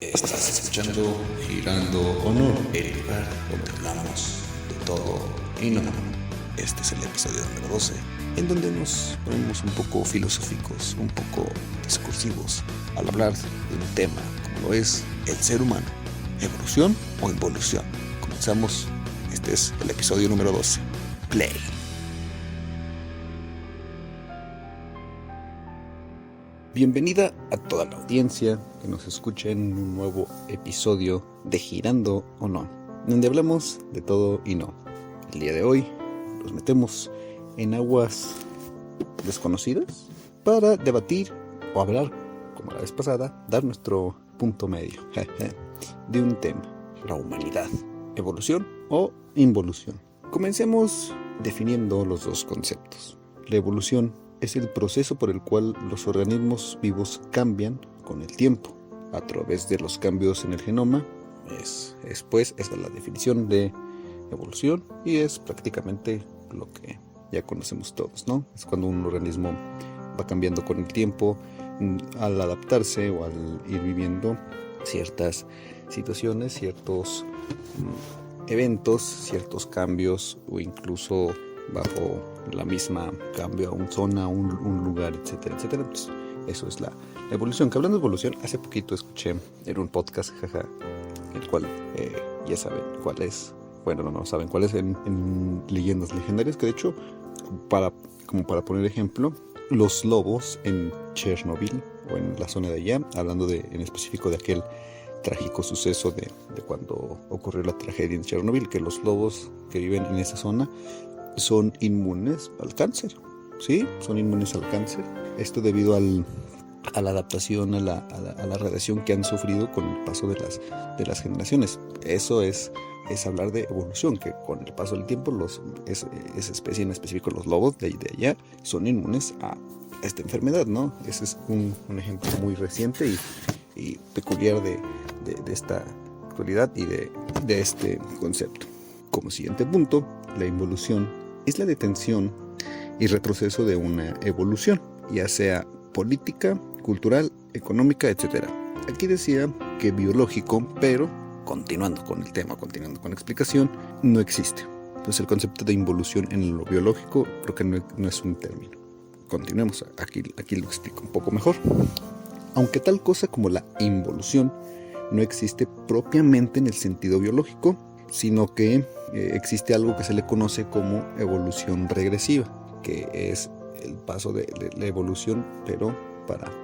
Estás escuchando Girando Honor, el lugar donde hablamos de todo y no. Este es el episodio número 12, en donde nos ponemos un poco filosóficos, un poco discursivos, al hablar de un tema como lo es el ser humano, evolución o involución. Comenzamos, este es el episodio número 12, Play. Bienvenida a toda la audiencia que nos escucha en un nuevo episodio de Girando o No, donde hablamos de todo y no. El día de hoy nos metemos en aguas desconocidas para debatir o hablar, como la vez pasada, dar nuestro punto medio de un tema: la humanidad, evolución o involución. Comencemos definiendo los dos conceptos. La evolución es el proceso por el cual los organismos vivos cambian con el tiempo a través de los cambios en el genoma. Esa es la definición de evolución y es prácticamente lo que ya conocemos todos, ¿no? Es cuando un organismo va cambiando con el tiempo al adaptarse o al ir viviendo ciertas situaciones, ciertos eventos, ciertos cambios o incluso bajo la misma cambio a una zona, un lugar, etcétera, etcétera. Pues eso es la evolución. Que hablando de evolución, hace poquito escuché en un podcast, el cual ya saben cuál es. Bueno, no saben cuál es en Leyendas Legendarias, que de hecho, para poner ejemplo, los lobos en Chernobyl o en la zona de allá, hablando en específico de aquel trágico suceso de cuando ocurrió la tragedia en Chernobyl, que los lobos que viven en esa zona son inmunes al cáncer, ¿sí? Son inmunes al cáncer. Esto debido a la adaptación a la radiación que han sufrido con el paso de las generaciones. Eso es hablar de evolución, que con el paso del tiempo esa especie, en específico los lobos de allá, son inmunes a esta enfermedad, ¿no? Ese es un ejemplo muy reciente y peculiar de esta actualidad y de este concepto. Como siguiente punto, la involución es la detención y retroceso de una evolución, ya sea política, cultural, económica, etc. Aquí decía que biológico, pero continuando con el tema, continuando con la explicación, no existe. Entonces el concepto de involución en lo biológico creo que no es un término. Continuemos, aquí lo explico un poco mejor. Aunque tal cosa como la involución no existe propiamente en el sentido biológico, sino que existe algo que se le conoce como evolución regresiva, que es el paso de la evolución, pero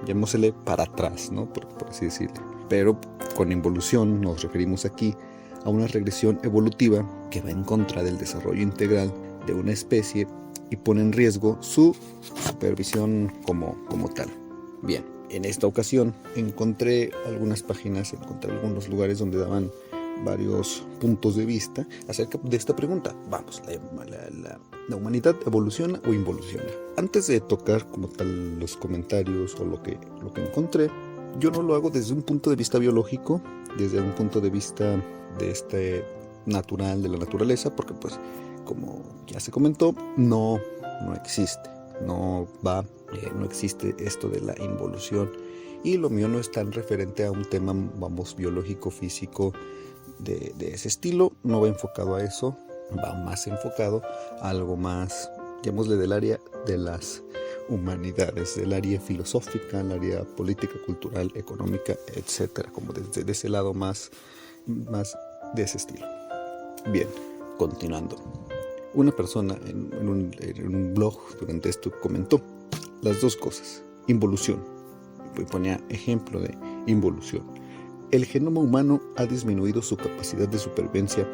llamémosle para atrás, ¿no? Por así decirlo. Pero con involución nos referimos aquí a una regresión evolutiva que va en contra del desarrollo integral de una especie y pone en riesgo su supervisión como tal. Bien, en esta ocasión encontré algunas páginas, algunos lugares donde daban varios puntos de vista acerca de esta pregunta. Vamos, ¿la humanidad evoluciona o involuciona? Antes de tocar como tal los comentarios o lo que encontré, yo no lo hago desde un punto de vista biológico, desde un punto de vista de natural, de la naturaleza, porque pues como ya se comentó, no existe, no existe esto de la involución, y lo mío no es tan referente a un tema, vamos, biológico, físico, de ese estilo. No va enfocado a eso, va más enfocado a algo más, llamémosle, del área de las humanidades, del área filosófica, el área política, cultural, económica, etcétera, como desde ese lado más de ese estilo. Bien, continuando. Una persona en un blog durante esto comentó las dos cosas: involución, y ponía ejemplo de involución. El genoma humano ha disminuido su capacidad de supervivencia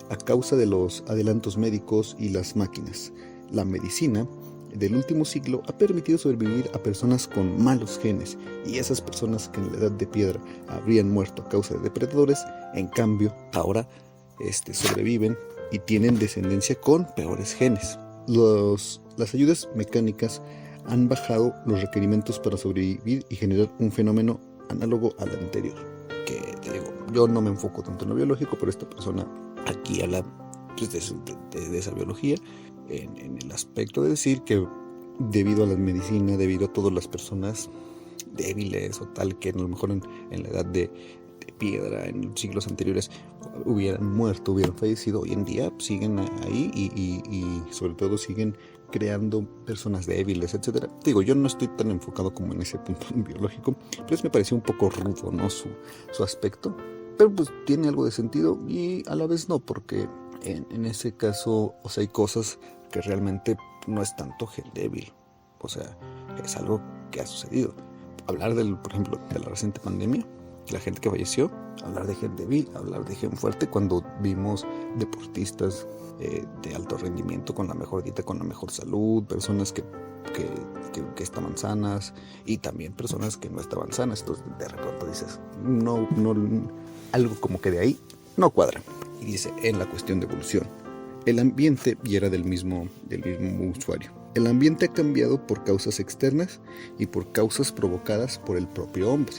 a causa de los adelantos médicos y las máquinas. La medicina del último siglo ha permitido sobrevivir a personas con malos genes, y esas personas que en la edad de piedra habrían muerto a causa de depredadores, en cambio, ahora sobreviven y tienen descendencia con peores genes. Las ayudas mecánicas han bajado los requerimientos para sobrevivir y generar un fenómeno análogo al anterior. Que te digo, yo no me enfoco tanto en lo biológico, pero esta persona aquí habla pues, de esa biología en el aspecto de decir que debido a la medicina, debido a todas las personas débiles o tal, que a lo mejor en la edad de piedra en siglos anteriores hubieran muerto, hubieran fallecido, hoy en día siguen ahí y sobre todo siguen creando personas débiles, etcétera. Digo, yo no estoy tan enfocado como en ese punto biológico, pero me pareció un poco rudo, ¿no? Su aspecto, pero pues tiene algo de sentido y a la vez no, porque en ese caso, o sea, hay cosas que realmente no es tanto gen débil, o sea, es algo que ha sucedido. Hablar por ejemplo, de la reciente pandemia, la gente que falleció, hablar de gen débil, hablar de gen fuerte, cuando vimos deportistas de alto rendimiento, con la mejor dieta, con la mejor salud, personas que estaban sanas y también personas que no estaban sanas. Entonces de repente dices, no, algo como que de ahí no cuadra. Y dice, en la cuestión de evolución, el ambiente, y era del mismo usuario, el ambiente ha cambiado por causas externas y por causas provocadas por el propio hombre.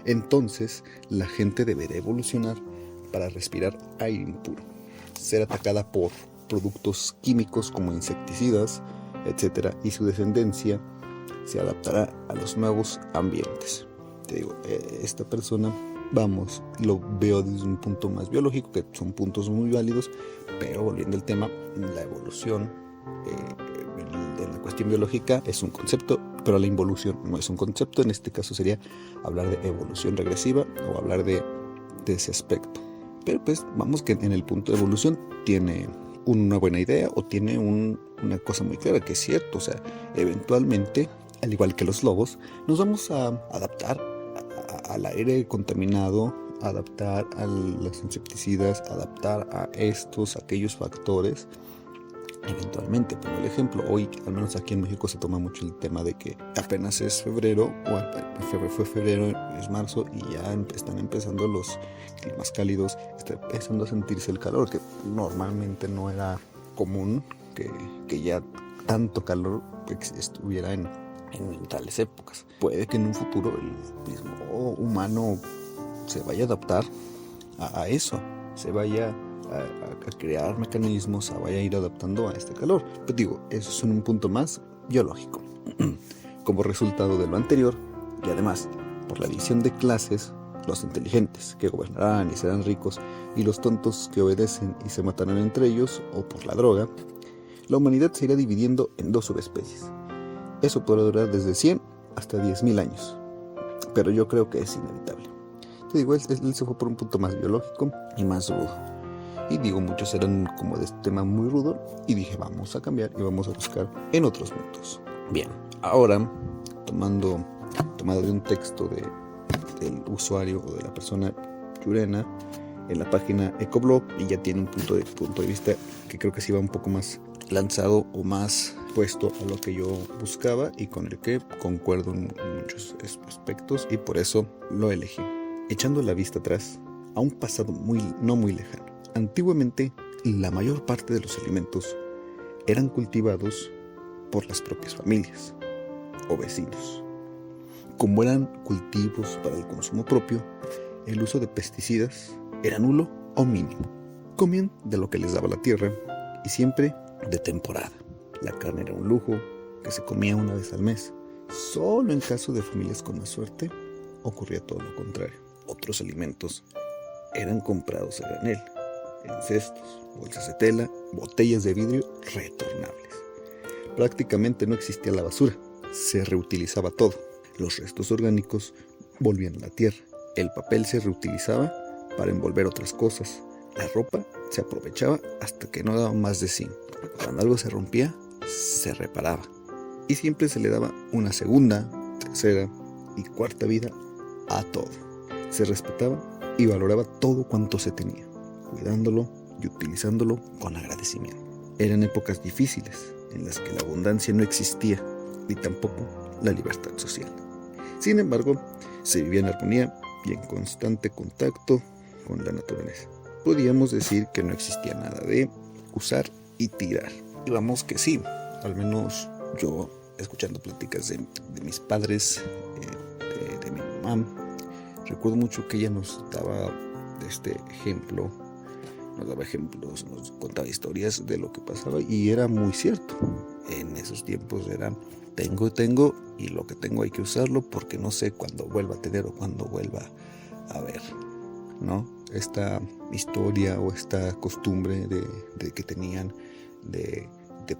Entonces, la gente deberá evolucionar para respirar aire impuro, ser atacada por productos químicos como insecticidas, etc. Y su descendencia se adaptará a los nuevos ambientes. Te digo, esta persona, vamos, lo veo desde un punto más biológico, que son puntos muy válidos, pero volviendo al tema, la evolución en la cuestión biológica es un concepto, pero la involución no es un concepto. En este caso sería hablar de evolución regresiva o hablar de ese aspecto. Pero pues vamos que en el punto de evolución tiene una buena idea o tiene una cosa muy clara, que es cierto. O sea, eventualmente, al igual que los lobos, nos vamos a adaptar al aire contaminado, adaptar a los insecticidas, adaptar a aquellos factores. Eventualmente, pongo el ejemplo, hoy al menos aquí en México se toma mucho el tema de que apenas es febrero, fue febrero, es marzo y ya están empezando los climas cálidos, está empezando a sentirse el calor, que normalmente no era común que ya tanto calor estuviera en tales épocas. Puede que en un futuro el mismo humano se vaya a adaptar a eso, se vaya a crear mecanismos, vaya a ir adaptando a este calor. Pero digo, eso es un punto más biológico. Como resultado de lo anterior, y además por la división de clases, los inteligentes que gobernarán y serán ricos, y los tontos que obedecen y se matarán entre ellos, o por la droga, la humanidad se irá dividiendo en dos subespecies. Eso podrá durar desde 100 hasta 10.000 años, pero yo creo que es inevitable. Te digo, él se fue por un punto más biológico y más rudo. Y digo, muchos eran como de este tema muy rudo, y dije, vamos a cambiar y vamos a buscar en otros puntos. Bien, ahora, tomado de un texto del usuario o de la persona Llurena, en la página Ecoblog, y ya tiene un punto de vista que creo que sí va un poco más lanzado o más puesto a lo que yo buscaba y con el que concuerdo en muchos aspectos, y por eso lo elegí. Echando la vista atrás a un pasado no muy lejano, antiguamente la mayor parte de los alimentos eran cultivados por las propias familias o vecinos. Como eran cultivos para el consumo propio, el uso de pesticidas era nulo o mínimo. Comían de lo que les daba la tierra y siempre de temporada. La carne era un lujo que se comía una vez al mes. Solo en caso de familias con más suerte ocurría todo lo contrario. Otros alimentos eran comprados a granel, en cestos, bolsas de tela, botellas de vidrio retornables. Prácticamente no existía la basura, se reutilizaba todo. Los restos orgánicos volvían a la tierra. El papel se reutilizaba para envolver otras cosas. La ropa se aprovechaba hasta que no daba más de sí. Cuando algo se rompía, se reparaba. Y siempre se le daba una segunda, tercera y cuarta vida a todo. Se respetaba y valoraba todo cuanto se tenía, cuidándolo y utilizándolo con agradecimiento. Eran épocas difíciles en las que la abundancia no existía, ni tampoco la libertad social. Sin embargo, se vivía en armonía y en constante contacto con la naturaleza. Podíamos decir que no existía nada de usar y tirar. Y vamos que sí, al menos yo, escuchando pláticas de mis padres, de mi mamá, recuerdo mucho que ella nos daba ejemplos, nos contaba historias de lo que pasaba, y era muy cierto. En esos tiempos eran tengo y lo que tengo hay que usarlo porque no sé cuándo vuelva a tener o cuándo vuelva a ver. ¿no? Esta historia o esta costumbre de que tenían de,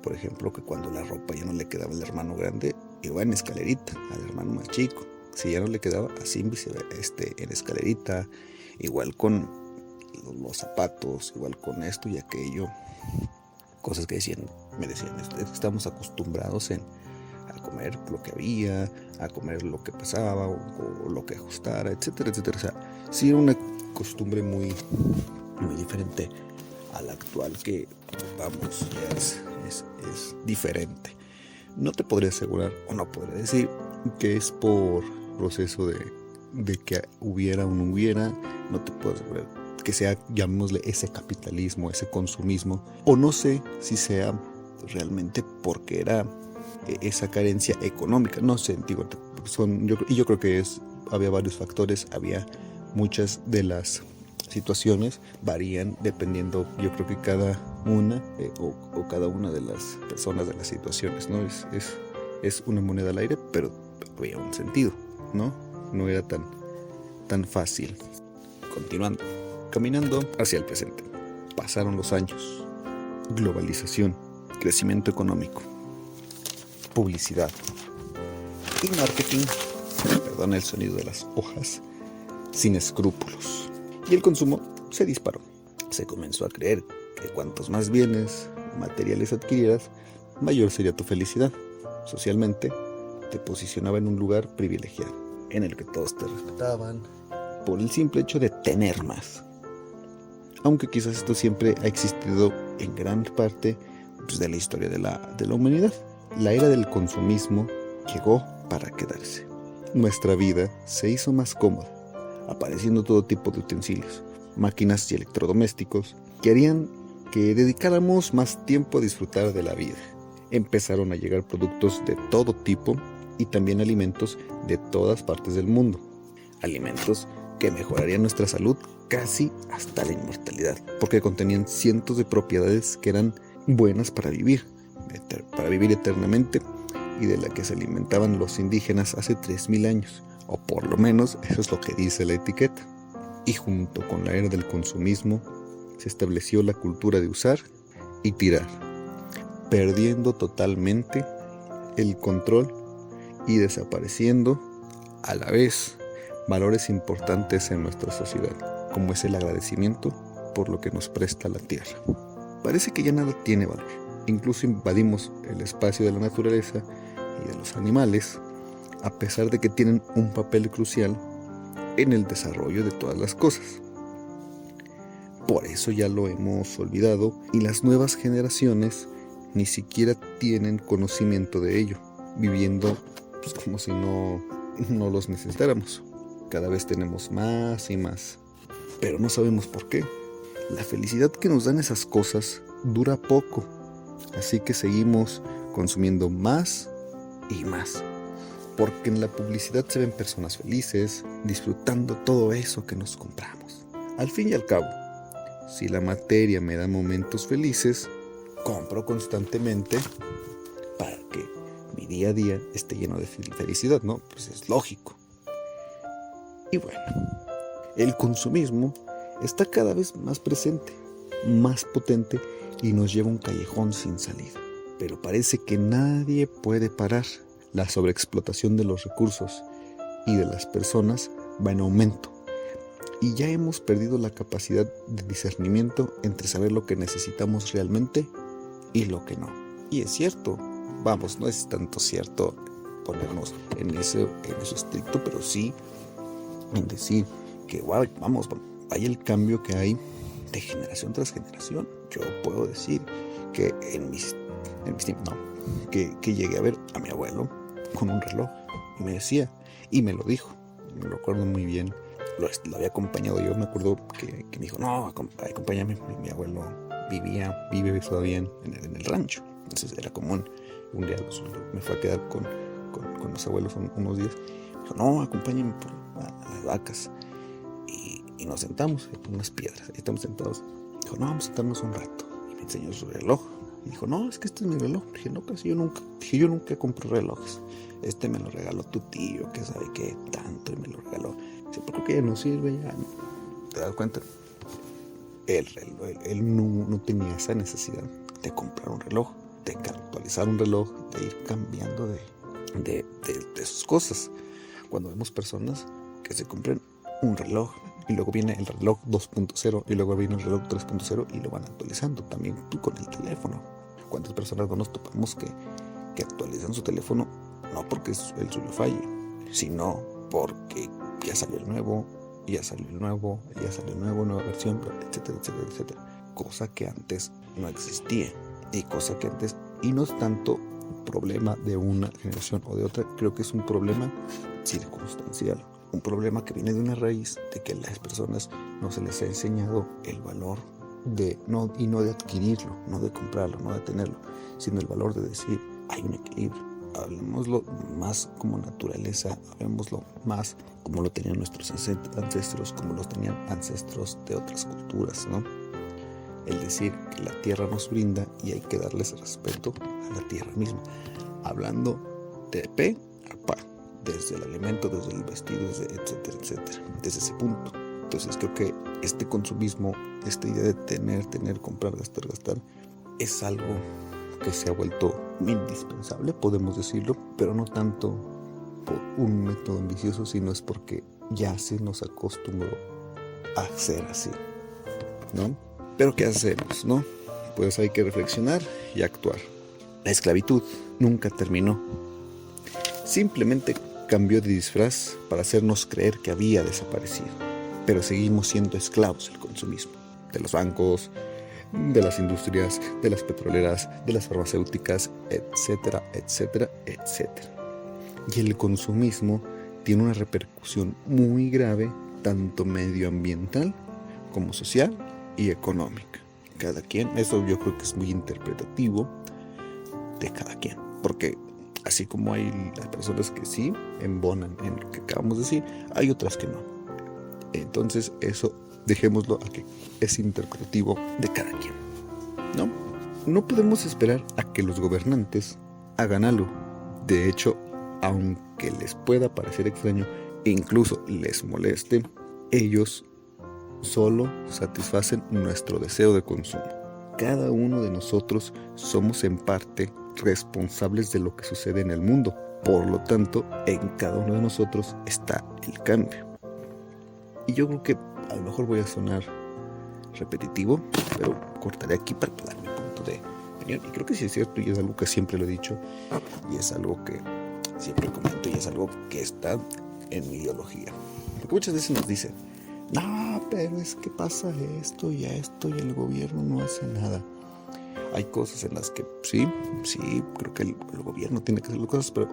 por ejemplo, que cuando la ropa ya no le quedaba al hermano grande, iba en escalerita al hermano más chico. Si ya no le quedaba, así en escalerita. Igual con los zapatos, igual con esto y aquello. Cosas que me decían, estamos acostumbrados a comer lo que había, a comer lo que pasaba o lo que ajustara, etcétera, etcétera. O sea, sí era una costumbre muy, muy diferente a la actual, que vamos, ya es diferente. No te podría asegurar o no podría decir que es por proceso de que hubiera o no hubiera. No te puedo asegurar que sea, llamémosle, ese capitalismo, ese consumismo, o no sé si sea realmente porque era esa carencia económica. No sé, digo, yo creo que había varios factores, había muchas de las situaciones, varían dependiendo, yo creo que cada una o cada una de las personas, de las situaciones, ¿no? Es una moneda al aire, pero había un sentido, ¿no? No era tan fácil. Continuando, caminando hacia el presente. Pasaron los años. Globalización, crecimiento económico, publicidad y marketing, perdona el sonido de las hojas, sin escrúpulos. Y el consumo se disparó. Se comenzó a creer que cuantos más bienes materiales adquirieras, mayor sería tu felicidad. Socialmente, te posicionaba en un lugar privilegiado, en el que todos te respetaban por el simple hecho de tener más. Aunque quizás esto siempre ha existido en gran parte de la historia de la humanidad. La era del consumismo llegó para quedarse. Nuestra vida se hizo más cómoda, apareciendo todo tipo de utensilios, máquinas y electrodomésticos que harían que dedicáramos más tiempo a disfrutar de la vida. Empezaron a llegar productos de todo tipo y también alimentos de todas partes del mundo. Alimentos que mejorarían nuestra salud casi hasta la inmortalidad, porque contenían cientos de propiedades que eran buenas para vivir eternamente, y de la que se alimentaban los indígenas hace 3000 años, o por lo menos eso es lo que dice la etiqueta. Y junto con la era del consumismo se estableció la cultura de usar y tirar, perdiendo totalmente el control y desapareciendo a la vez valores importantes en nuestra sociedad, como es el agradecimiento por lo que nos presta la tierra. Parece que ya nada tiene valor. Incluso invadimos el espacio de la naturaleza y de los animales, a pesar de que tienen un papel crucial en el desarrollo de todas las cosas. Por eso ya lo hemos olvidado y las nuevas generaciones ni siquiera tienen conocimiento de ello, viviendo como si no los necesitáramos. Cada vez tenemos más y más, pero no sabemos por qué. La felicidad que nos dan esas cosas dura poco, así que seguimos consumiendo más y más, porque en la publicidad se ven personas felices, disfrutando todo eso que nos compramos. Al fin y al cabo, si la materia me da momentos felices, compro constantemente para que mi día a día esté lleno de felicidad, ¿no? Pues es lógico. Y bueno, el consumismo está cada vez más presente, más potente y nos lleva a un callejón sin salida. Pero parece que nadie puede parar. La sobreexplotación de los recursos y de las personas va en aumento. Y ya hemos perdido la capacidad de discernimiento entre saber lo que necesitamos realmente y lo que no. Y es cierto, vamos, no es tanto cierto ponernos en eso estricto, pero sí en decir que vamos, vaya el cambio que hay de generación tras generación. Yo puedo decir que en mis tiempos, que llegué a ver a mi abuelo con un reloj y me decía, y me lo dijo, me lo acuerdo muy bien, lo había acompañado yo, me acuerdo que me dijo, no, acompáñame, mi abuelo vive todavía en el rancho, entonces era común. Un día me fue a quedar con los abuelos unos días, me dijo, no, acompáñame a las vacas, y nos sentamos en unas piedras, ahí estamos sentados. Dijo, no, vamos a sentarnos un rato, y me enseñó su reloj. Y dijo, no, es que este es mi reloj. Dije, no, casi yo nunca compro relojes. Este me lo regaló tu tío, que sabe qué tanto, y me lo regaló. Dice, pero creo que ya no sirve, ya no. te das cuenta, él no tenía esa necesidad de comprar un reloj, de actualizar un reloj, de ir cambiando de sus cosas. Cuando vemos personas que se compran un reloj y luego viene el reloj 2.0 y luego viene el reloj 3.0 y lo van actualizando, también tú con el teléfono. ¿Cuántas personas no nos topamos que actualizan su teléfono no porque el suyo falle, sino porque ya salió el nuevo, nueva versión, etcétera, etcétera, etcétera? Cosa que antes no existía y no es tanto un problema de una generación o de otra, creo que es un problema circunstancial, un problema que viene de una raíz de que a las personas no se les ha enseñado el valor no de adquirirlo, no de comprarlo, no de tenerlo, sino el valor de decir, hay un equilibrio. Hablemoslo más como naturaleza, hablemoslo más como lo tenían nuestros ancestros, como los tenían ancestros de otras culturas, ¿no? El decir que la tierra nos brinda y hay que darles respeto a la tierra misma. Hablando de pe a pa, desde el alimento, desde el vestido, etcétera, etcétera, desde ese punto. Entonces creo que este consumismo, esta idea de tener, comprar, gastar, es algo que se ha vuelto indispensable, podemos decirlo, pero no tanto por un método ambicioso, sino es porque ya se nos acostumbró a ser así, ¿no? Pero ¿qué hacemos, no? Pues hay que reflexionar y actuar. La esclavitud nunca terminó. Simplemente cambió de disfraz para hacernos creer que había desaparecido. Pero seguimos siendo esclavos del consumismo, de los bancos, de las industrias, de las petroleras, de las farmacéuticas, etcétera, etcétera, etcétera. Y el consumismo tiene una repercusión muy grave, tanto medioambiental como social y económica. Cada quien, eso yo creo que es muy interpretativo de cada quien, porque así como hay las personas que sí embonan en lo que acabamos de decir, hay otras que no. Entonces eso dejémoslo a que es interpretativo de cada quien, ¿no? No podemos esperar a que los gobernantes hagan algo. De hecho, aunque les pueda parecer extraño e incluso les moleste, ellos solo satisfacen nuestro deseo de consumo. Cada uno de nosotros somos en parte responsables de lo que sucede en el mundo. Por lo tanto, en cada uno de nosotros está el cambio. Y yo creo que a lo mejor voy a sonar repetitivo, pero cortaré aquí para dar mi punto de opinión. Y creo que sí es cierto, y es algo que siempre lo he dicho, y es algo que siempre comento, y es algo que está en mi ideología. Porque muchas veces nos dicen, no, pero es que pasa esto y el gobierno no hace nada. Hay cosas en las que sí, creo que el gobierno tiene que hacer las cosas, pero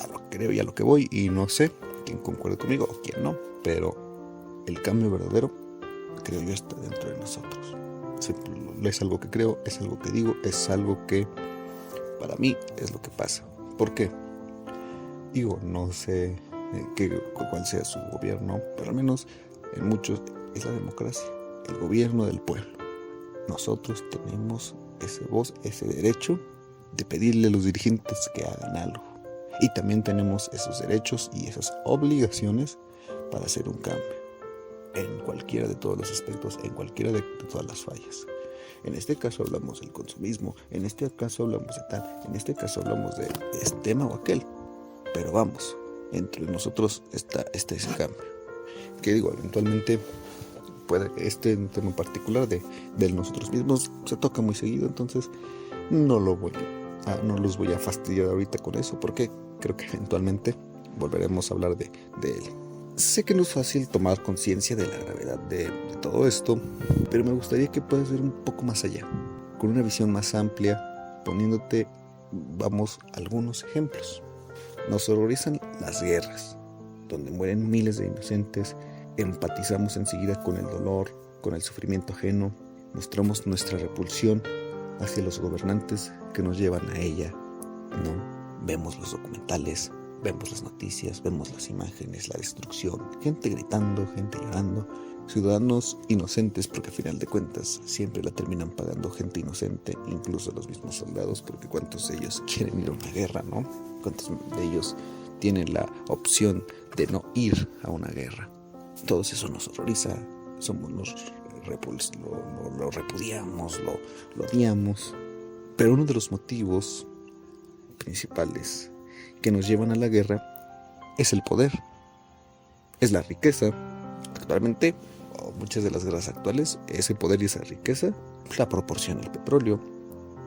a lo que creo y a lo que voy, y no sé quién concuerde conmigo o quién no, pero el cambio verdadero, creo yo, está dentro de nosotros. Es algo que creo, es algo que digo, es algo que para mí es lo que pasa. ¿Por qué? Digo, no sé cuál sea su gobierno, pero al menos en muchos es la democracia, el gobierno del pueblo. Nosotros tenemos esa voz, ese derecho de pedirle a los dirigentes que hagan algo. Y también tenemos esos derechos y esas obligaciones para hacer un cambio. En cualquiera de todos los aspectos, en cualquiera de todas las fallas. En este caso hablamos del consumismo, en este caso hablamos de tal, en este caso hablamos de este tema o aquel. Pero vamos, entre nosotros está ese cambio. Que digo, eventualmente puede este tema en particular de nosotros mismos se toca muy seguido, entonces no los voy a fastidiar ahorita con eso, porque creo que eventualmente volveremos a hablar de él. Sé que no es fácil tomar conciencia de la gravedad de todo esto, pero me gustaría que puedas ver un poco más allá, con una visión más amplia, poniéndote, algunos ejemplos. Nos horrorizan las guerras, donde mueren miles de inocentes, empatizamos enseguida con el dolor, con el sufrimiento ajeno, mostramos nuestra repulsión hacia los gobernantes que nos llevan a ella, ¿no? Vemos los documentales, vemos las noticias, vemos las imágenes, la destrucción, gente gritando, gente llorando, ciudadanos inocentes, porque al final de cuentas siempre la terminan pagando gente inocente, incluso los mismos soldados, porque cuántos de ellos quieren ir a una guerra, ¿no? Cuántos de ellos tienen la opción de no ir a una guerra. Todo eso nos horroriza, lo repudiamos, lo odiamos. Pero uno de los motivos principales que nos llevan a la guerra es el poder, es la riqueza. Actualmente, muchas de las guerras actuales, ese poder y esa riqueza la proporciona el petróleo.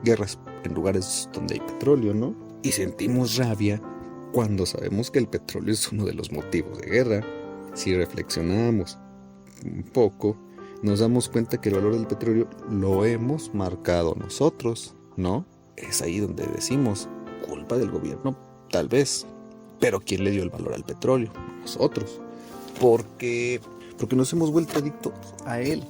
Guerras en lugares donde hay petróleo, ¿no? Y sentimos rabia cuando sabemos que el petróleo es uno de los motivos de guerra. Si reflexionamos un poco, nos damos cuenta que el valor del petróleo lo hemos marcado nosotros, ¿no? Es ahí donde decimos, culpa del gobierno, tal vez. Pero ¿quién le dio el valor al petróleo? Nosotros. Porque nos hemos vuelto adictos a él.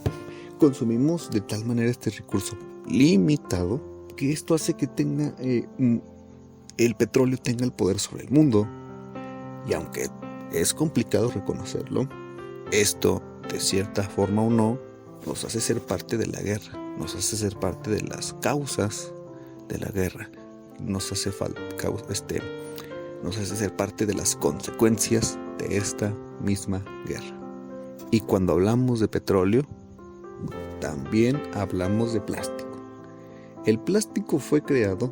Consumimos de tal manera este recurso limitado que esto hace que el petróleo tenga el poder sobre el mundo. Y aunque es complicado reconocerlo, esto, de cierta forma o no, nos hace ser parte de la guerra, nos hace ser parte de las causas de la guerra, nos hace ser parte de las consecuencias de esta misma guerra. Y cuando hablamos de petróleo, también hablamos de plástico. El plástico fue creado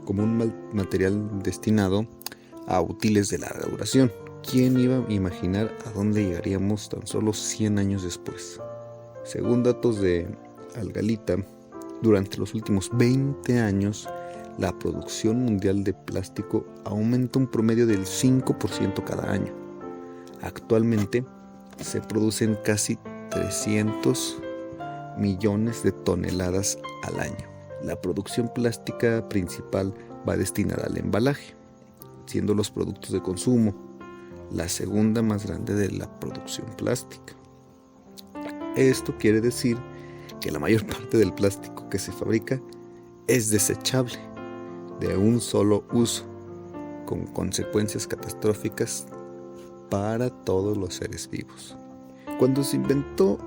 como un material destinado a útiles de larga duración. ¿Quién iba a imaginar a dónde llegaríamos tan solo 100 años después? Según datos de Algalita, durante los últimos 20 años, la producción mundial de plástico aumenta un promedio del 5% cada año. Actualmente se producen casi 300 millones de toneladas al año. La producción plástica principal va destinada al embalaje, siendo los productos de consumo la segunda más grande de la producción plástica. Esto quiere decir que la mayor parte del plástico que se fabrica es desechable, de un solo uso, con consecuencias catastróficas para todos los seres vivos. Cuando se inventó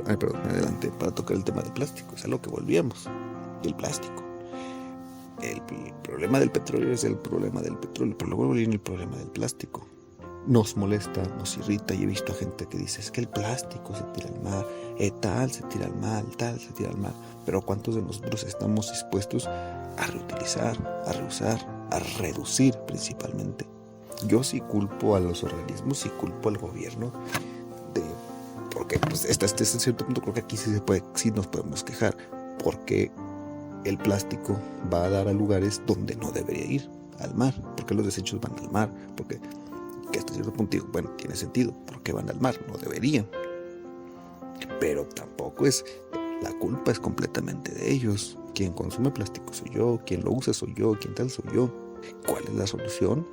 adelante, para tocar el tema del plástico, es a lo que volvíamos, el plástico. El problema del petróleo es el problema del petróleo, pero luego viene el problema del plástico. Nos molesta, nos irrita, y he visto a gente que dice, es que el plástico se tira al mar, tal se tira al mar, tal se tira al mar. Pero ¿cuántos de nosotros estamos dispuestos a reutilizar, a reusar, a reducir principalmente? Yo sí culpo a los organismos, sí culpo al gobierno, porque pues, hasta cierto punto creo que aquí sí nos podemos quejar, porque el plástico va a dar a lugares donde no debería ir, al mar. Porque los desechos van al mar, porque que hasta cierto punto digo, bueno, tiene sentido, ¿por qué van al mar? No deberían. Pero tampoco la culpa es completamente de ellos. Quien consume plástico soy yo, quien lo usa soy yo, quien tal soy yo. ¿Cuál es la solución?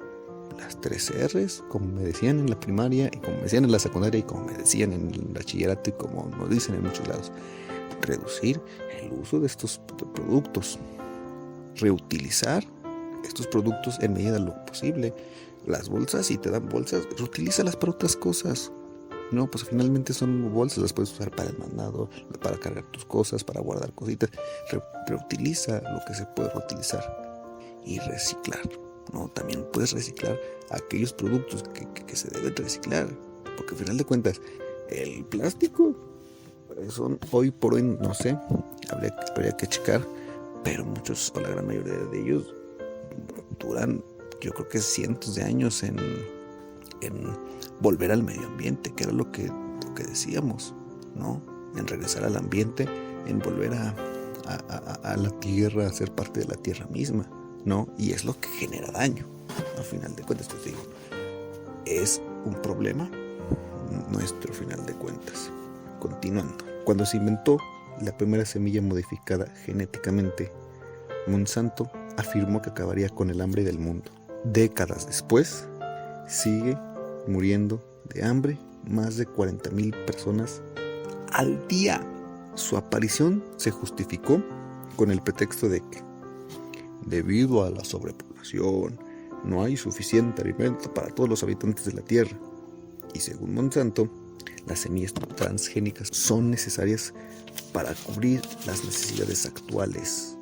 Las 3 R's, como me decían en la primaria, y como me decían en la secundaria, y como me decían en el bachillerato, y como nos dicen en muchos lados. Reducir el uso de estos productos. Reutilizar estos productos en medida de lo posible. Las bolsas, si te dan bolsas, reutilízalas para otras cosas. No, pues finalmente son bolsas, las puedes usar para el mandado, para cargar tus cosas, para guardar cositas. Reutiliza lo que se puede reutilizar. Y reciclar, ¿no? También puedes reciclar aquellos productos que se deben reciclar. Porque al final de cuentas, el plástico son hoy por hoy, no sé, habría que checar, pero muchos, o la gran mayoría de ellos, duran, yo creo que cientos de años en volver al medio ambiente, que era lo que decíamos, ¿no? En regresar al ambiente, en volver a la tierra, a ser parte de la tierra misma, ¿no? Y es lo que genera daño, al final de cuentas. Te digo, es un problema nuestro, final de cuentas. Continuando, cuando se inventó la primera semilla modificada genéticamente, Monsanto afirmó que acabaría con el hambre del mundo. Décadas después, sigue muriendo de hambre más de 40,000 personas al día. Su aparición se justificó con el pretexto de que, debido a la sobrepoblación, no hay suficiente alimento para todos los habitantes de la Tierra. Y según Monsanto, las semillas transgénicas son necesarias para cubrir las necesidades actuales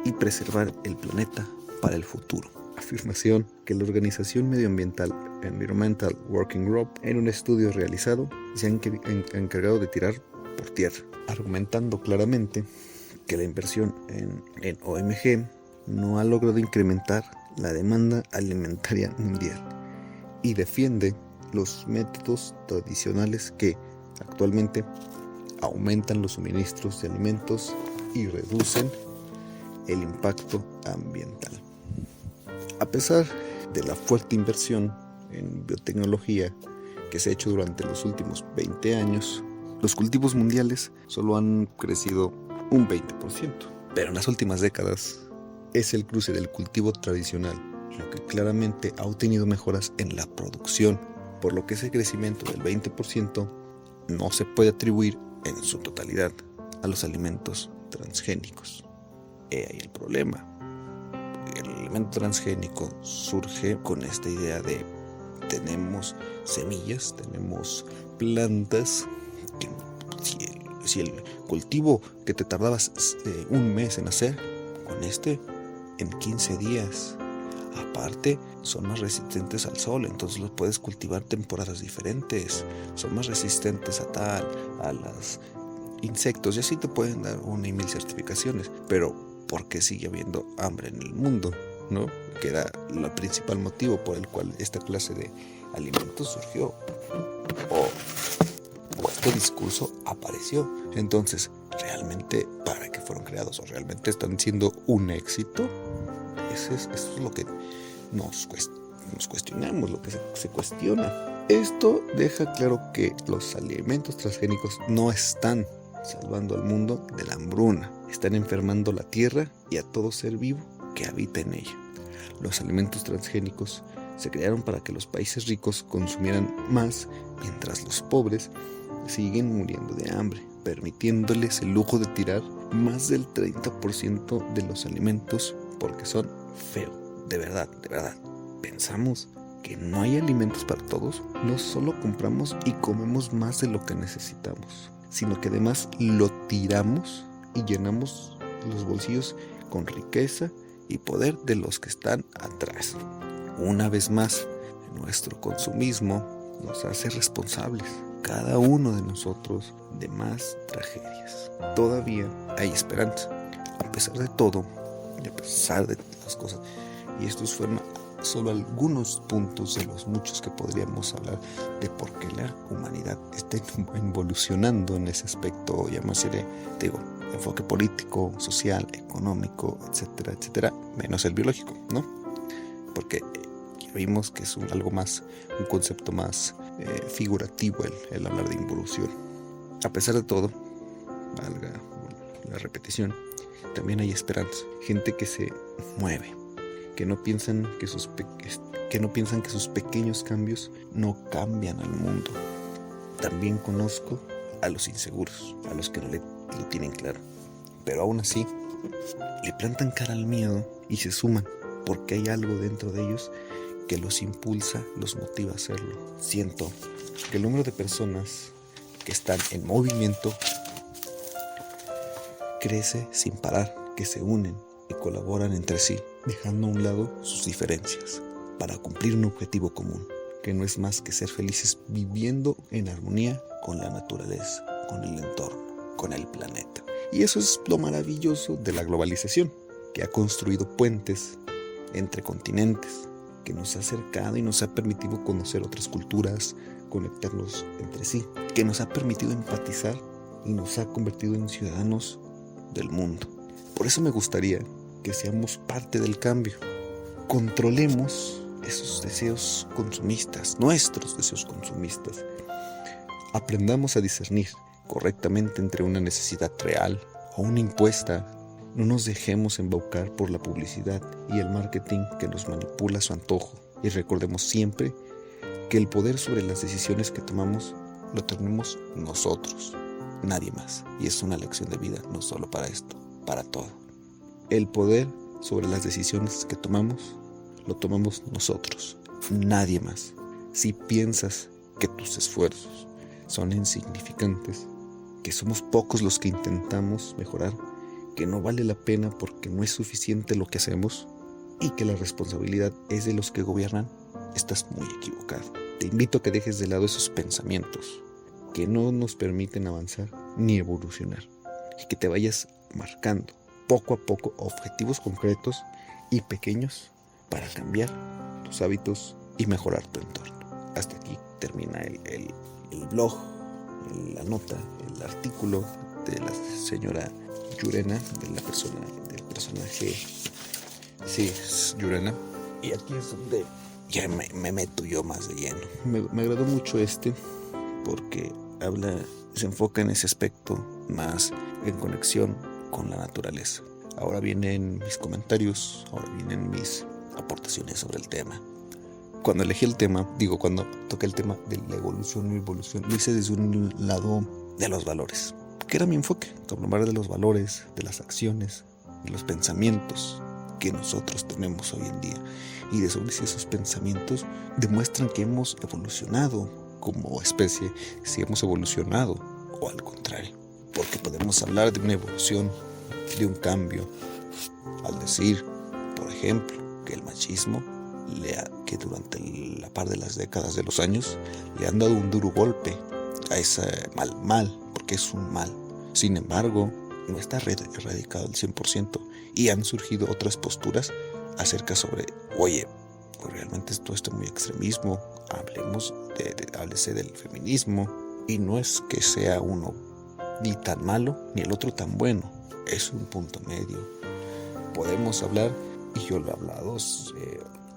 y preservar el planeta para el futuro. Afirmación que la organización medioambiental Environmental Working Group, en un estudio realizado, se han encargado de tirar por tierra, argumentando claramente que la inversión en OMG no ha logrado incrementar la demanda alimentaria mundial y defiende los métodos tradicionales que actualmente aumentan los suministros de alimentos y reducen el impacto ambiental. A pesar de la fuerte inversión en biotecnología que se ha hecho durante los últimos 20 años, los cultivos mundiales solo han crecido un 20%. Pero en las últimas décadas es el cruce del cultivo tradicional lo que claramente ha obtenido mejoras en la producción, por lo que ese crecimiento del 20% no se puede atribuir en su totalidad a los alimentos transgénicos. Ahí el problema. El alimento transgénico surge con esta idea de tenemos semillas, tenemos plantas, que si el cultivo que te tardabas un mes en hacer, con en 15 días. Aparte, son más resistentes al sol, entonces los puedes cultivar temporadas diferentes, son más resistentes a los insectos, y así te pueden dar 1,000 certificaciones. Pero ¿por qué sigue habiendo hambre en el mundo? ¿No? Que era el principal motivo por el cual esta clase de alimentos surgió, o este discurso apareció. Entonces, ¿realmente para qué fueron creados? ¿O realmente están siendo un éxito? Eso es lo que nos cuestionamos, lo que se cuestiona. Esto deja claro que los alimentos transgénicos no están salvando al mundo de la hambruna, están enfermando la tierra y a todo ser vivo que habita en ella. Los alimentos transgénicos se crearon para que los países ricos consumieran más, mientras los pobres siguen muriendo de hambre, permitiéndoles el lujo de tirar más del 30% de los alimentos porque son feos. De verdad, pensamos que no hay alimentos para todos. No solo compramos y comemos más de lo que necesitamos, sino que además lo tiramos y llenamos los bolsillos con riqueza y poder de los que están atrás. Una vez más, nuestro consumismo nos hace responsables, cada uno de nosotros, de más tragedias. Todavía hay esperanza, a pesar de todo, y a pesar de las cosas. Y estos fueron solo algunos puntos de los muchos que podríamos hablar de por qué la humanidad está evolucionando en ese aspecto, llamándose, enfoque político, social, económico, etcétera, etcétera, menos el biológico, ¿no? Porque ya vimos que es algo más, un concepto más figurativo el hablar de involución. A pesar de todo, valga la repetición, también hay esperanza, gente que se mueve, que no piensan que sus pequeños cambios no cambian al mundo. También conozco a los inseguros, a los que no lo tienen claro, pero aún así le plantan cara al miedo y se suman, porque hay algo dentro de ellos que los impulsa, los motiva a hacerlo. Siento que el número de personas que están en movimiento crece sin parar, que se unen y colaboran entre sí, dejando a un lado sus diferencias para cumplir un objetivo común, que no es más que ser felices viviendo en armonía con la naturaleza, con el entorno, con el planeta. Y eso es lo maravilloso de la globalización, que ha construido puentes entre continentes, que nos ha acercado y nos ha permitido conocer otras culturas, conectarnos entre sí, que nos ha permitido empatizar y nos ha convertido en ciudadanos del mundo. Por eso me gustaría que seamos parte del cambio. Controlemos esos deseos consumistas, nuestros deseos consumistas. Aprendamos a discernir correctamente entre una necesidad real o una impuesta. No nos dejemos embaucar por la publicidad y el marketing que nos manipula a su antojo. Y recordemos siempre que el poder sobre las decisiones que tomamos lo tenemos nosotros, nadie más. Y es una lección de vida, no solo para esto, para todo. El poder sobre las decisiones que tomamos lo tomamos nosotros, nadie más. Si piensas que tus esfuerzos son insignificantes, que somos pocos los que intentamos mejorar, que no vale la pena porque no es suficiente lo que hacemos y que la responsabilidad es de los que gobiernan, estás muy equivocado. Te invito a que dejes de lado esos pensamientos que no nos permiten avanzar ni evolucionar, y que te vayas marcando poco a poco objetivos concretos y pequeños para cambiar tus hábitos y mejorar tu entorno. Hasta aquí termina el blog, la nota, el artículo de la señora Yurena, del personaje, sí, es Yurena. Y aquí es donde ya me meto yo más de lleno. Me agradó mucho porque se enfoca en ese aspecto más en conexión con la naturaleza. Ahora vienen mis comentarios, ahora vienen mis aportaciones sobre el tema. Cuando elegí el tema, cuando toqué el tema de la evolución y evolución, lo hice desde un lado de los valores, que era mi enfoque, hablar de los valores, de las acciones, de los pensamientos que nosotros tenemos hoy en día. Y de sobre si esos pensamientos demuestran que hemos evolucionado como especie, si hemos evolucionado o al contrario. Porque podemos hablar de una evolución, de un cambio, al decir, por ejemplo, que el machismo, que durante la par de las décadas de los años, le han dado un duro golpe a ese mal, porque es un mal. Sin embargo, no está erradicado al 100%, y han surgido otras posturas acerca sobre, oye, pues realmente todo esto es muy extremismo, háblese del feminismo, y no es que sea uno ni tan malo ni el otro tan bueno, es un punto medio. Podemos hablar, y yo lo he hablado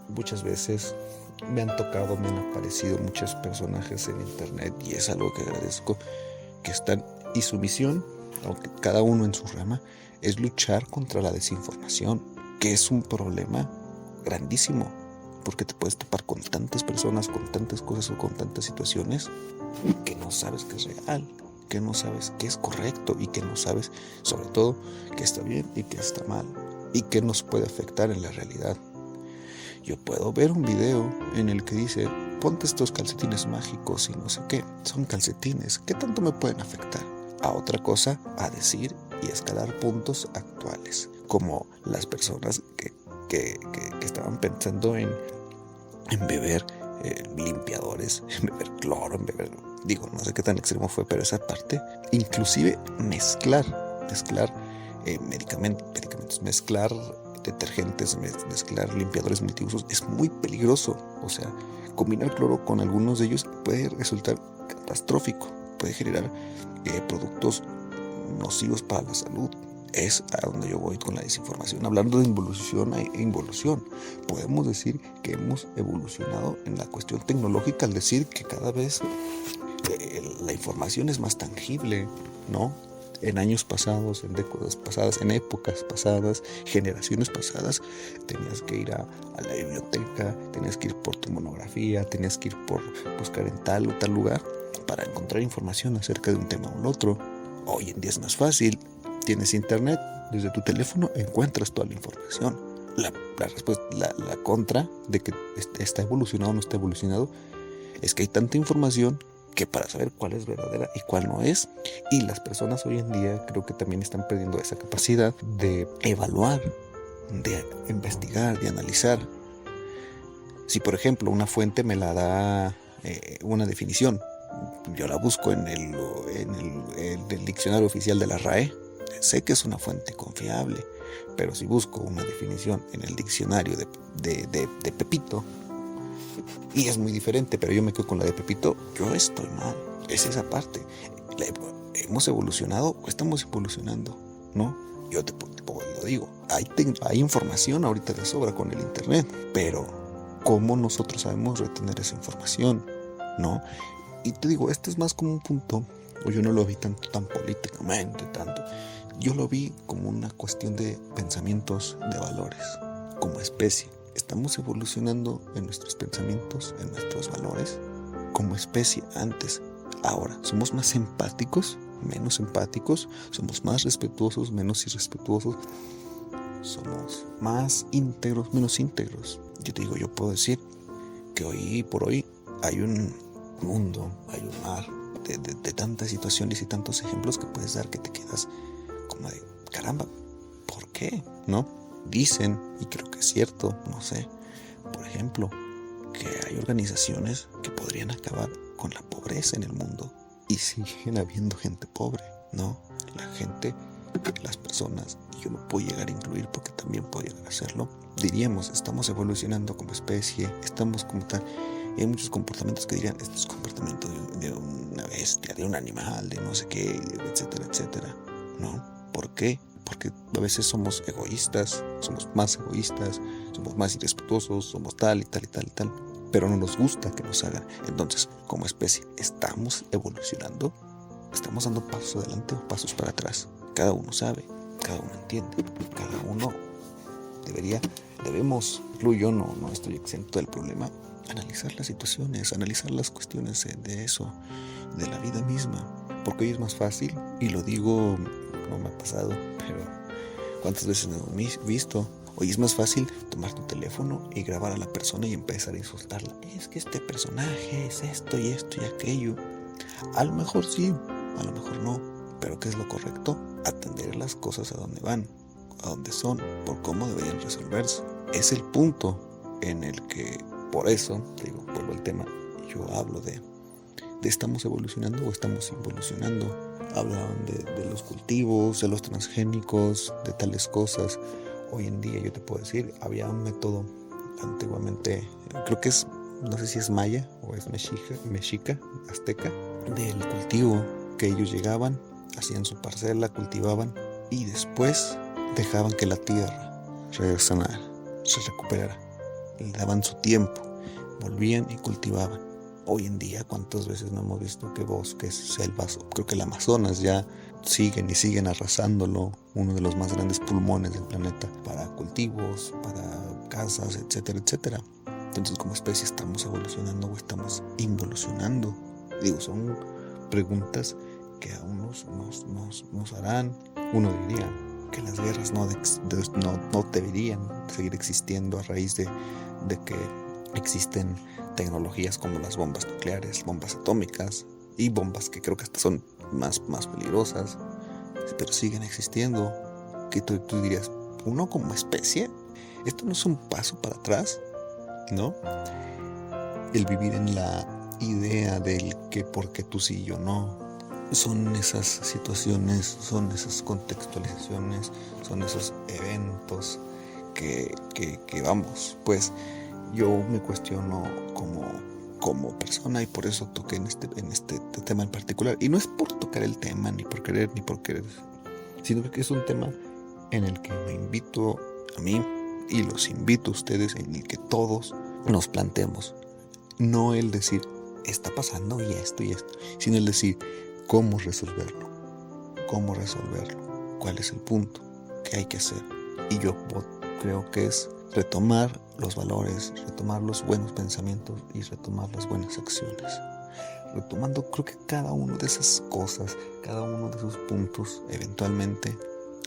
muchas veces, me han aparecido muchos personajes en internet, y es algo que agradezco, que están, y su misión, aunque cada uno en su rama, es luchar contra la desinformación, que es un problema grandísimo, porque te puedes topar con tantas personas, con tantas cosas o con tantas situaciones que no sabes que es real, que no sabes que es correcto, y que no sabes, sobre todo, que está bien y que está mal, y que nos puede afectar en la realidad. Yo puedo ver un video en el que dice, ponte estos calcetines mágicos y no sé qué, son calcetines, ¿qué tanto me pueden afectar? A otra cosa, a decir y escalar puntos actuales, como las personas que estaban pensando en beber limpiadores, en beber cloro, en beber, no sé qué tan extremo fue, pero esa parte, inclusive mezclar medicamentos, mezclar detergentes, mezclar limpiadores multiusos es muy peligroso. O sea, combinar cloro con algunos de ellos puede resultar catastrófico, puede generar productos nocivos para la salud. Es a donde yo voy con la desinformación. Hablando de involución e involución, podemos decir que hemos evolucionado en la cuestión tecnológica al decir que cada vez la información es más tangible, ¿no? En años pasados, en décadas pasadas, en épocas pasadas, generaciones pasadas, tenías que ir a la biblioteca, tenías que ir por tu monografía, tenías que ir por buscar en tal o tal lugar para encontrar información acerca de un tema o el otro. Hoy en día es más fácil, tienes internet, desde tu teléfono encuentras toda la información. La respuesta, la contra de que está evolucionado o no está evolucionado, es que hay tanta información que para saber cuál es verdadera y cuál no es, y las personas hoy en día creo que también están perdiendo esa capacidad de evaluar, de investigar, de analizar. Si por ejemplo una fuente me la da una definición, yo la busco en el diccionario oficial de la RAE, sé que es una fuente confiable, pero si busco una definición en el diccionario de Pepito, y es muy diferente, pero yo me quedo con la de Pepito, yo estoy mal. Es esa parte. ¿Hemos evolucionado o estamos evolucionando? ¿No? Yo te lo digo. Hay información ahorita de sobra con el internet, pero ¿cómo nosotros sabemos retener esa información? ¿No? Y te digo, este es más como un punto, o yo no lo vi tan políticamente, tanto. Yo lo vi como una cuestión de pensamientos, de valores, como especie. ¿Estamos evolucionando en nuestros pensamientos, en nuestros valores? Como especie antes, ahora, ¿somos más empáticos, menos empáticos? ¿Somos más respetuosos, menos irrespetuosos? ¿Somos más íntegros, menos íntegros? Yo te digo, yo puedo decir que hoy por hoy hay un mundo, hay un mar de tantas situaciones y tantos ejemplos que puedes dar que te quedas como de, caramba, ¿por qué? ¿No? Dicen, y creo que es cierto, no sé, por ejemplo, que hay organizaciones que podrían acabar con la pobreza en el mundo y siguen habiendo gente pobre, ¿no? La gente, las personas, y yo lo puedo llegar a incluir porque también puedo llegar a hacerlo, diríamos, estamos evolucionando como especie, estamos como tal, y hay muchos comportamientos que dirían, este es comportamiento de una bestia, de un animal, de no sé qué, etcétera, etcétera, ¿no? ¿Por qué? Porque a veces somos egoístas, somos más irrespetuosos, somos tal y tal y tal y tal, pero no nos gusta que nos hagan. Entonces, como especie, ¿estamos evolucionando? ¿Estamos dando pasos adelante o pasos para atrás? Cada uno sabe, cada uno entiende, cada uno debemos, yo no estoy exento del problema, analizar las situaciones, analizar las cuestiones de eso, de la vida misma, porque hoy es más fácil, y lo digo, no me ha pasado, pero ¿cuántas veces me he visto? Hoy es más fácil tomar tu teléfono y grabar a la persona y empezar a insultarla. Es que este personaje es esto y esto y aquello. A lo mejor sí, a lo mejor no, pero ¿qué es lo correcto? Atender las cosas a donde van, a donde son, por cómo deberían resolverse. Es el punto en el que, por eso, digo, vuelvo al tema, yo hablo de estamos evolucionando o estamos involucionando. Hablaban de los cultivos, de los transgénicos, de tales cosas. Hoy en día yo te puedo decir, había un método antiguamente, creo que es, no sé si es maya o es mexica, azteca, del cultivo, que ellos llegaban, hacían su parcela, cultivaban y después dejaban que la tierra se recuperara. Le daban su tiempo, volvían y cultivaban. Hoy en día, ¿cuántas veces no hemos visto que bosques, selvas, creo que el Amazonas ya siguen arrasándolo, uno de los más grandes pulmones del planeta, para cultivos, para casas, etcétera, etcétera? Entonces, como especie, ¿estamos evolucionando o estamos involucionando? Digo, son preguntas que a unos nos harán. Uno diría que las guerras no deberían seguir existiendo a raíz de que existen tecnologías como las bombas nucleares, bombas atómicas y bombas que creo que hasta son más peligrosas, pero siguen existiendo. Que tú dirías, uno como especie, esto no es un paso para atrás, ¿no? El vivir en la idea del que porque tú sí y yo no. Son esas situaciones, son esas contextualizaciones, son esos eventos que vamos, pues yo me cuestiono como persona, y por eso toqué en este tema en particular. Y no es por tocar el tema, ni por querer, sino que es un tema en el que me invito a mí y los invito a ustedes, en el que todos nos planteemos. No el decir, está pasando y esto, sino el decir, ¿cómo resolverlo? ¿Cuál es el punto? ¿Qué hay que hacer? Y yo creo que es retomar los valores, retomar los buenos pensamientos y retomar las buenas acciones. Retomando, creo que cada una de esas cosas, cada uno de esos puntos, eventualmente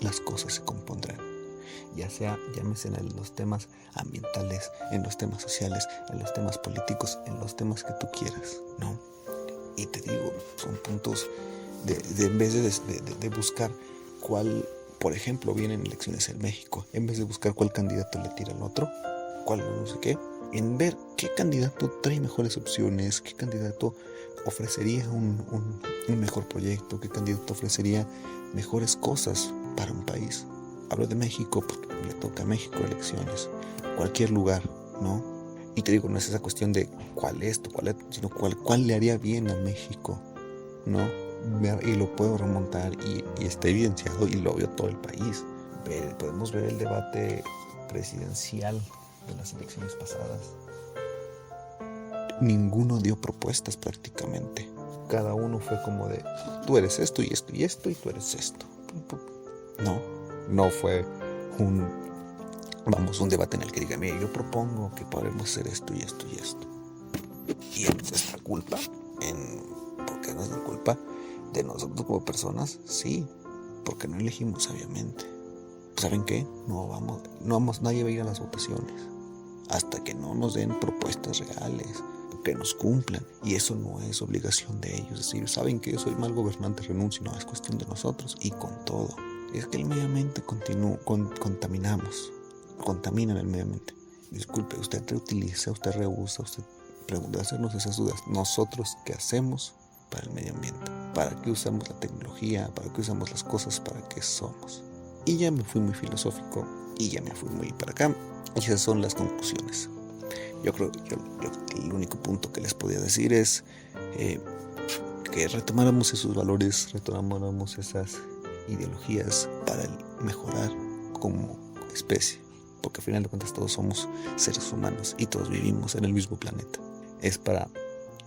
las cosas se compondrán. Ya sea, llámese en los temas ambientales, en los temas sociales, en los temas políticos, en los temas que tú quieras, ¿no? Y te digo, son puntos de en vez de buscar cuál, por ejemplo, vienen elecciones en México, en vez de buscar cuál candidato le tira al otro, cuál no sé qué, en ver qué candidato trae mejores opciones, qué candidato ofrecería un mejor proyecto, qué candidato ofrecería mejores cosas para un país. Hablo de México porque le toca a México elecciones, cualquier lugar, ¿no? Y te digo, no es esa cuestión de cuál esto, sino cuál le haría bien a México, ¿no? Y lo puedo remontar y está evidenciado y lo veo todo el país. Podemos ver el debate presidencial de las elecciones pasadas. Ninguno dio propuestas prácticamente. Cada uno fue como de, tú eres esto y esto y esto y tú eres esto. No fue un debate en el que diga, mira, yo propongo que podemos hacer esto y esto y esto. Y es nuestra culpa, porque no es la culpa de nosotros como personas, sí, porque no elegimos sabiamente. ¿Saben qué? Nadie va a ir a las votaciones hasta que no nos den propuestas reales, que nos cumplan, y eso no es obligación de ellos. Es decir, ¿saben qué? Soy mal gobernante, renuncio. No, es cuestión de nosotros y con todo. Es que el medio ambiente contaminan el medio ambiente, disculpe, usted reutiliza, usted reusa, usted pregunta, hacernos esas dudas. Nosotros, ¿qué hacemos para el medio ambiente? ¿Para qué usamos la tecnología? ¿Para qué usamos las cosas? ¿Para qué somos? Y ya me fui muy filosófico y ya me fui muy para acá. Y esas son las conclusiones. Yo creo que el único punto que les podía decir es que retomáramos esos valores, retomáramos esas ideologías para mejorar como especie, porque al final de cuentas todos somos seres humanos y todos vivimos en el mismo planeta. Es para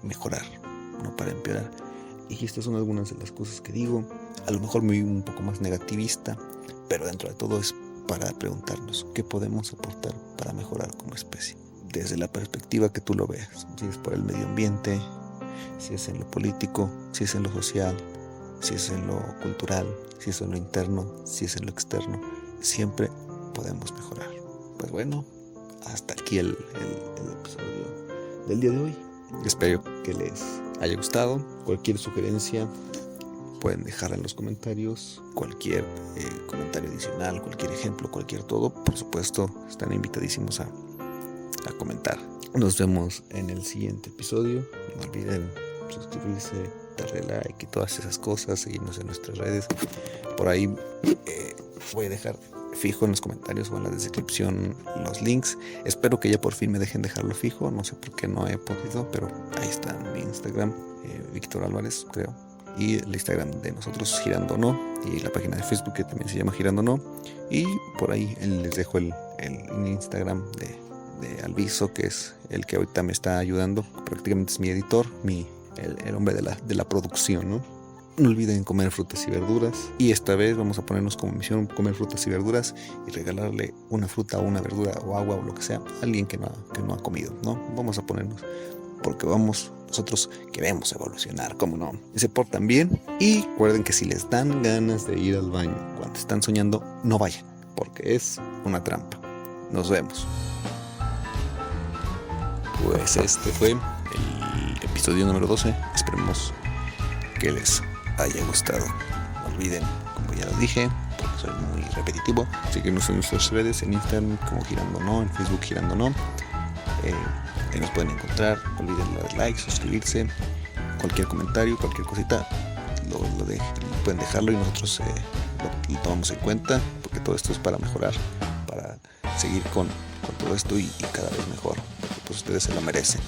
mejorar, no para empeorar. Y estas son algunas de las cosas que digo. A lo mejor me vi un poco más negativista, pero dentro de todo es para preguntarnos qué podemos aportar para mejorar como especie, desde la perspectiva que tú lo veas, si es por el medio ambiente, si es en lo político, si es en lo social, si es en lo cultural, si es en lo interno, si es en lo externo. Siempre podemos mejorar. Pues bueno, hasta aquí el episodio del día de hoy. Espero que les haya gustado. Cualquier sugerencia pueden dejarla en los comentarios. Cualquier comentario adicional, cualquier ejemplo, cualquier todo, por supuesto, están invitadísimos a comentar. Nos vemos en el siguiente episodio. No olviden suscribirse, darle like y todas esas cosas, seguirnos en nuestras redes. Por ahí voy a dejar fijo en los comentarios o en la descripción los links. Espero que ya por fin me dejen dejarlo fijo. No sé por qué no he podido, pero ahí está mi Instagram, Víctor Álvarez, creo. Y el Instagram de nosotros, Girando No. Y la página de Facebook, que también se llama Girando No. Y por ahí les dejo el Instagram de Alviso, que es el que ahorita me está ayudando. Prácticamente es mi editor, el hombre de la producción, ¿no? No olviden comer frutas y verduras. Y esta vez vamos a ponernos como misión comer frutas y verduras y regalarle una fruta o una verdura o agua o lo que sea a alguien que no ha comido, ¿no? Vamos a ponernos, porque nosotros queremos evolucionar, ¿cómo no? Y se portan bien. Y recuerden que si les dan ganas de ir al baño cuando están soñando, no vayan, porque es una trampa. Nos vemos. Pues este fue el episodio número 12. Esperemos que les haya gustado. No olviden, como ya lo dije, porque soy muy repetitivo, síguenos en nuestras redes, en Instagram como Girando No, en Facebook Girando No. Ahí nos pueden encontrar. No olviden dar like, suscribirse, cualquier comentario, cualquier cosita pueden dejarlo y nosotros lo tomamos en cuenta, porque todo esto es para mejorar, para seguir con todo esto y cada vez mejor, porque pues ustedes se lo merecen.